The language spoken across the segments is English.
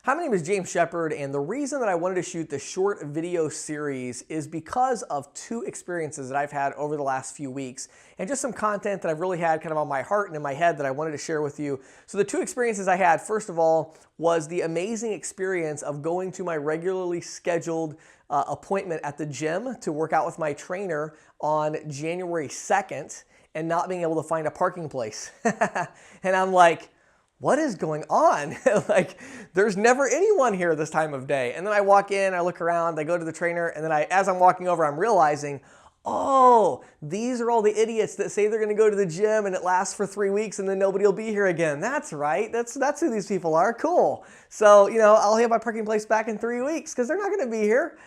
Hi, my name is James Shepard, and the reason that I wanted to shoot this short video series is because of two experiences that I've had over the last few weeks, and just some content that I've really had kind of on my heart and in my head that I wanted to share with you. So the two experiences I had, first of all, was the amazing experience of going to my regularly scheduled appointment at the gym to work out with my trainer on January 2nd and not being able to find a parking place. And I'm like, what is going on? Like, there's never anyone here this time of day. And then I walk in, I look around, I go to the trainer, and then as I'm walking over, I'm realizing, oh, these are all the idiots that say they're gonna go to the gym and it lasts for 3 weeks and then nobody will be here again. That's right, that's who these people are, cool. So, I'll have my parking place back in 3 weeks because they're not gonna be here.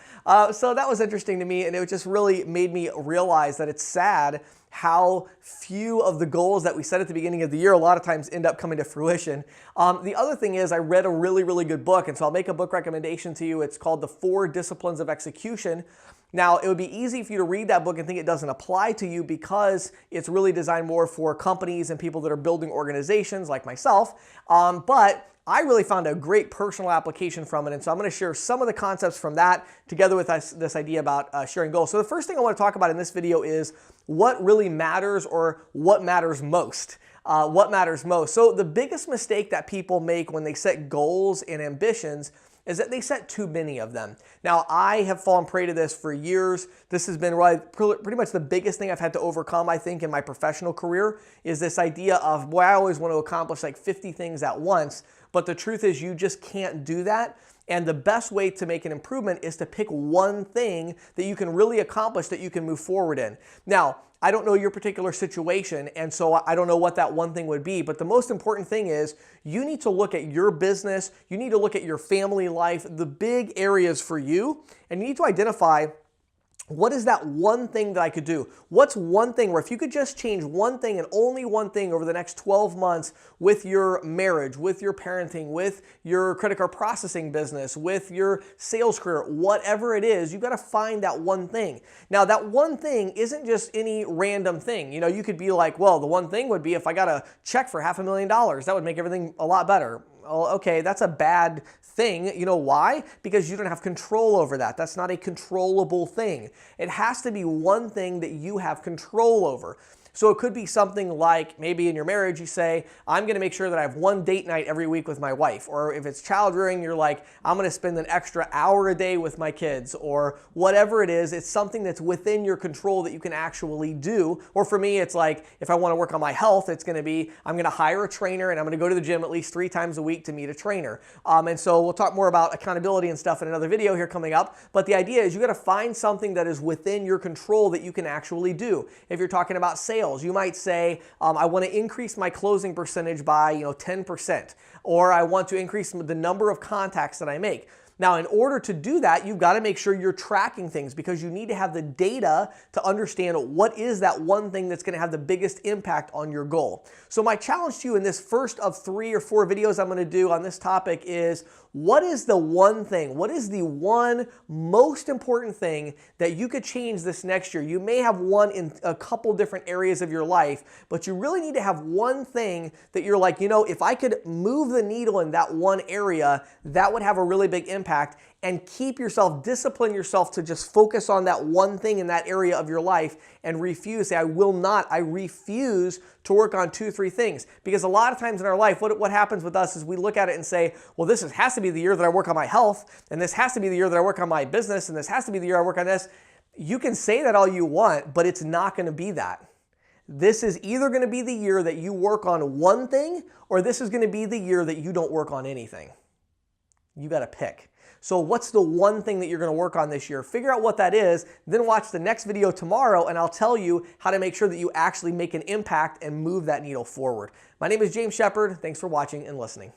So that was interesting to me, and it just really made me realize that it's sad how few of the goals that we set at the beginning of the year a lot of times end up coming to fruition. The other thing is I read a really, really good book, and so I'll make a book recommendation to you. It's called The 4 Disciplines of Execution. Now, it would be easy for you to read that book and think it doesn't apply to you because it's really designed more for companies and people that are building organizations like myself. But I really found a great personal application from it, and so I'm going to share some of the concepts from that together with this idea about sharing goals. So the first thing I want to talk about in this video is what really matters, or what matters most. What matters most. So the biggest mistake that people make when they set goals and ambitions is that they set too many of them. Now, I have fallen prey to this for years. This has been pretty much the biggest thing I've had to overcome, I think, in my professional career, is this idea of, boy, I always want to accomplish like 50 things at once. But the truth is you just can't do that. And the best way to make an improvement is to pick one thing that you can really accomplish, that you can move forward in. Now, I don't know your particular situation, and so I don't know what that one thing would be, but the most important thing is you need to look at your business, you need to look at your family life, the big areas for you, and you need to identify, what is that one thing that I could do? What's one thing where if you could just change one thing and only one thing over the next 12 months with your marriage, with your parenting, with your credit card processing business, with your sales career, whatever it is, you've got to find that one thing. Now, that one thing isn't just any random thing. You could be like, well, the one thing would be if I got a check for $500,000, that would make everything a lot better. Oh, okay, that's a bad thing. You know why? Because you don't have control over that. That's not a controllable thing. It has to be one thing that you have control over. So it could be something like, maybe in your marriage you say, I'm going to make sure that I have one date night every week with my wife. Or if it's child rearing, you're like, I'm going to spend an extra hour a day with my kids. Or whatever it is, it's something that's within your control that you can actually do. Or for me, it's like, if I want to work on my health, it's going to be, I'm going to hire a trainer and I'm going to go to the gym at least 3 times a week to meet a trainer. And so we'll talk more about accountability and stuff in another video here coming up. But the idea is you got to find something that is within your control that you can actually do. If you're talking about sales, you might say, I want to increase my closing percentage by 10%, or I want to increase the number of contacts that I make. Now, in order to do that, you've got to make sure you're tracking things, because you need to have the data to understand what is that one thing that's going to have the biggest impact on your goal. So my challenge to you in this first of 3 or 4 videos I'm going to do on this topic is, what is the one thing? What is the one most important thing that you could change this next year? You may have one in a couple different areas of your life, but you really need to have one thing that you're like, if I could move the needle in that one area, that would have a really big impact. And keep yourself, discipline yourself to just focus on that one thing in that area of your life and refuse. Say, I refuse to work on 2, 3 things. Because a lot of times in our life, what happens with us is we look at it and say, well, this has to be the year that I work on my health, and this has to be the year that I work on my business, and this has to be the year I work on this. You can say that all you want, but it's not going to be that. This is either going to be the year that you work on one thing, or this is going to be the year that you don't work on anything. You got to pick. So what's the one thing that you're going to work on this year? Figure out what that is, then watch the next video tomorrow, and I'll tell you how to make sure that you actually make an impact and move that needle forward. My name is James Shepard. Thanks for watching and listening.